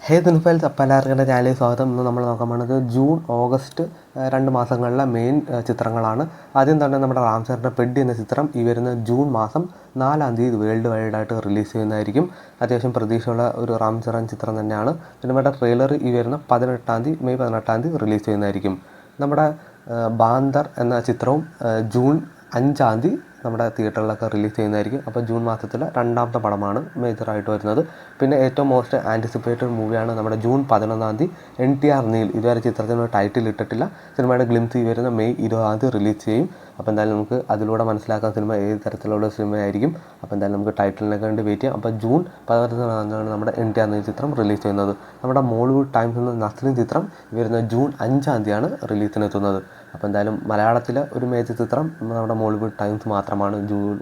സിനിഫൈൽസ് അപ്പോൾ എല്ലാവർക്കും എൻ്റെ ചാനലിൽ സ്വാഗതം. ഇന്ന് നമ്മൾ നോക്കാൻ പോകുന്നത് ജൂൺ ഓഗസ്റ്റ് 2 മാസങ്ങളിലെ മെയിൻ ചിത്രങ്ങളാണ്. ആദ്യം തന്നെ നമ്മുടെ റാം ചരണിൻ്റെ പെഡ്ഡി എന്ന ചിത്രം ഈ വരുന്ന ജൂൺ മാസം 4-ാം തീയതി വേൾഡ് വൈഡായിട്ട് റിലീസ് ചെയ്യുന്നതായിരിക്കും. അത്യാവശ്യം പ്രതീക്ഷയുള്ള ഒരു റാം ചരൺ ചിത്രം തന്നെയാണ്. സിനിമയുടെ ട്രെയിലർ ഈ വരുന്ന മെയ് 18-ാം തീയതി റിലീസ് ചെയ്യുന്നതായിരിക്കും. നമ്മുടെ ബാന്ദർ എന്ന ചിത്രവും ജൂൺ 5-ാം തീയതി നമ്മുടെ തിയേറ്ററിലൊക്കെ റിലീസ് ചെയ്യുന്നതായിരിക്കും. അപ്പോൾ ജൂൺ മാസത്തിലെ 2ാമത്തെ പടമാണ് മേജറായിട്ട് വരുന്നത്. പിന്നെ ഏറ്റവും മോസ്റ്റ് ആൻറ്റിസിപ്പേറ്റഡ് മൂവിയാണ് നമ്മുടെ ജൂൺ 11-ാം തീയതി NTR നീൽ. ഇതുവരെ ചിത്രത്തിന് ടൈറ്റിൽ ഇട്ടിട്ടില്ല. സിനിമയുടെ ഗ്ലിംസ് ഈ വരുന്ന മെയ് 20-ാം തീയതി റിലീസ് ചെയ്യും. അപ്പോൾ എന്തായാലും നമുക്ക് അതിലൂടെ മനസ്സിലാക്കാൻ സിനിമ ഏത് തരത്തിലുള്ള സിനിമയായിരിക്കും. അപ്പോൾ എന്തായാലും നമുക്ക് ടൈറ്റിലിനൊക്കെ വേണ്ടി വെയിറ്റ് ചെയ്യാം. അപ്പോൾ ജൂൺ 11-നാണ് നമ്മുടെ NTR നീൽ ചിത്രം റിലീസ് ചെയ്യുന്നത്. നമ്മുടെ മോളിവുഡ് ടൈംസ് എന്ന നസ്ലിൻ ചിത്രം വരുന്ന ജൂൺ 5-ാം തീയതിയാണ് റിലീസിനെത്തുന്നത്. അപ്പോൾ എന്തായാലും മലയാളത്തിലെ ഒരു മേജർ ചിത്രം നമ്മുടെ മോളിവുഡ് ടൈംസ് മാത്രമാണ് ജൂൺ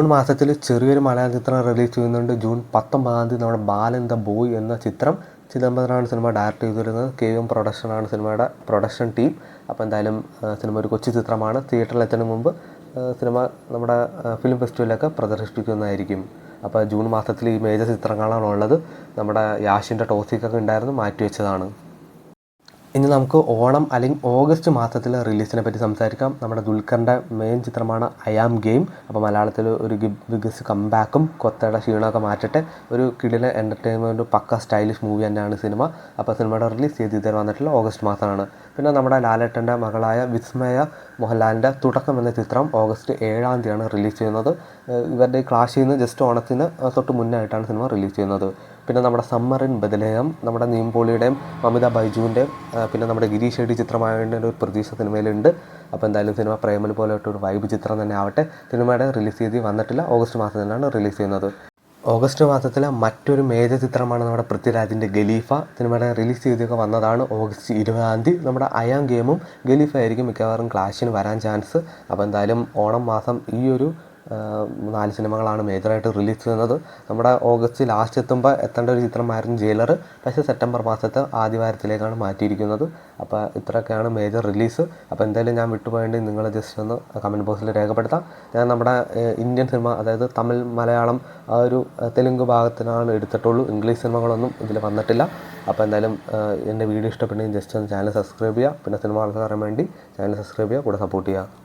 മാസത്തിൽ ചെറിയൊരു മലയാള ചിത്രം റിലീസ് ചെയ്യുന്നുണ്ട്. ജൂൺ 19-ാം തീയതി നമ്മുടെ ബാലൻ ദ ബോയ് എന്ന ചിത്രം ചിദംബരമാണ് സിനിമ ഡയറക്റ്റ് ചെയ്തിരുന്നത്. KM പ്രൊഡക്ഷനാണ് സിനിമയുടെ പ്രൊഡക്ഷൻ ടീം. അപ്പോൾ എന്തായാലും സിനിമ ഒരു കൊച്ചു ചിത്രമാണ്. തിയേറ്ററിൽ എത്തുന്നതിന് മുമ്പ് സിനിമ നമ്മുടെ ഫിലിം ഫെസ്റ്റിവലൊക്കെ പ്രദർശിപ്പിക്കുന്നതായിരിക്കും. അപ്പോൾ ജൂൺ മാസത്തിൽ ഈ മേജർ ചിത്രങ്ങളാണ് ഉള്ളത്. നമ്മുടെ യാഷിൻ്റെ ടോസിക്കൊക്കെ ഉണ്ടായിരുന്നു, മാറ്റിവെച്ചതാണ്. ഇനി നമുക്ക് ഓണം അല്ലെങ്കിൽ ഓഗസ്റ്റ് മാസത്തിലെ റിലീസിനെ പറ്റി സംസാരിക്കാം. നമ്മുടെ ദുൽഖറിൻ്റെ മെയിൻ ചിത്രമാണ് ഐ ആം ഗെയിം. അപ്പോൾ മലയാളത്തിൽ ഒരു ബിഗ്ഗസ്റ്റ് കംബാക്കും കൊത്തയുടെ ക്ഷീണമൊക്കെ മാറ്റിയിട്ട് ഒരു കിടിലൻ എൻ്റർടൈൻമെൻറ്റ് പക്ക സ്റ്റൈലിഷ് മൂവി തന്നെയാണ് സിനിമ. അപ്പോൾ സിനിമയുടെ റിലീസ് ചെയ്ത് ഇതുവരെ വന്നിട്ടുള്ള ഓഗസ്റ്റ് മാസമാണ്. പിന്നെ നമ്മുടെ ലാലേട്ടൻ്റെ മകളായ വിസ്മയ മോഹൻലാലിൻ്റെ തുടക്കം എന്ന ചിത്രം ഓഗസ്റ്റ് 7-ാം തീയതിയാണ് റിലീസ് ചെയ്യുന്നത്. ഇവരുടെ ക്ലാഷിൽ നിന്ന് ജസ്റ്റ് ഓണത്തിന് തൊട്ട് മുന്നായിട്ടാണ് സിനിമ റിലീസ് ചെയ്യുന്നത്. പിന്നെ നമ്മുടെ സമ്മർ ഇൻ ബദലേഹം നമ്മുടെ നീംപോളിയുടെയും മമിത ബൈജുവിൻ്റെയും പിന്നെ നമ്മുടെ ഗിരീഷ് ഷെഡ്ഡി ചിത്രമായതിൻ്റെ ഒരു പ്രതീക്ഷ സിനിമയിലുണ്ട്. അപ്പോൾ എന്തായാലും സിനിമ പ്രേമൽ പോലെയൊരു വൈബ് ചിത്രം തന്നെ ആവട്ടെ. സിനിമയുടെ റിലീസ് ചെയ്ത് വന്നിട്ടില്ല. ഓഗസ്റ്റ് മാസം തന്നെയാണ് റിലീസ് ചെയ്യുന്നത്. ഓഗസ്റ്റ് മാസത്തിലെ മറ്റൊരു മേജർ ചിത്രമാണ് നമ്മുടെ പൃഥ്വിരാജിൻ്റെ ഖലീഫ. സിനിമയുടെ റിലീസ് ചെയ്തൊക്കെ വന്നതാണ് ഓഗസ്റ്റ് 20-ാം തീയതി. നമ്മുടെ ഐ ആം ഗെയിമും ഖലീഫ ആയിരിക്കും മിക്കവാറും ക്ലാഷിന് വരാൻ ചാൻസ്. അപ്പോൾ എന്തായാലും ഓണം മാസം ഈ ഒരു 4 സിനിമകളാണ് മേജറായിട്ട് റിലീസ് ചെയ്യുന്നത്. നമ്മുടെ ഓഗസ്റ്റ് ലാസ്റ്റ് എത്തേണ്ട ഒരു ചിത്രമായിരുന്നു ജയിലർ. പക്ഷേ സെപ്റ്റംബർ മാസത്തെ ആദ്യവാരത്തിലേക്കാണ് മാറ്റിയിരിക്കുന്നത്. അപ്പോൾ ഇത്രയൊക്കെയാണ് മേജർ റിലീസ്. അപ്പോൾ എന്തായാലും ഞാൻ വിട്ടുപോയെങ്കിൽ നിങ്ങൾ ജസ്റ്റ് ഒന്ന് കമൻറ്റ് ബോക്സിൽ രേഖപ്പെടുത്താം. ഞാൻ നമ്മുടെ ഇന്ത്യൻ സിനിമ, അതായത് തമിഴ്, മലയാളം, ആ ഒരു തെലുങ്ക് ഭാഗത്തിനാണ് എടുത്തിട്ടുള്ളൂ. ഇംഗ്ലീഷ് സിനിമകളൊന്നും ഇതിൽ വന്നിട്ടില്ല. അപ്പോൾ എന്തായാലും എൻ്റെ വീഡിയോ ഇഷ്ടപ്പെട്ടെങ്കിൽ ജസ്റ്റ് ഒന്ന് ചാനൽ സബ്സ്ക്രൈബ് ചെയ്യുക. പിന്നെ സിനിമ ആൾക്കാർ അറിയാൻ വേണ്ടി ചാനൽ സബ്സ്ക്രൈബ് ചെയ്യുക, കൂടെ സപ്പോർട്ട് ചെയ്യുക.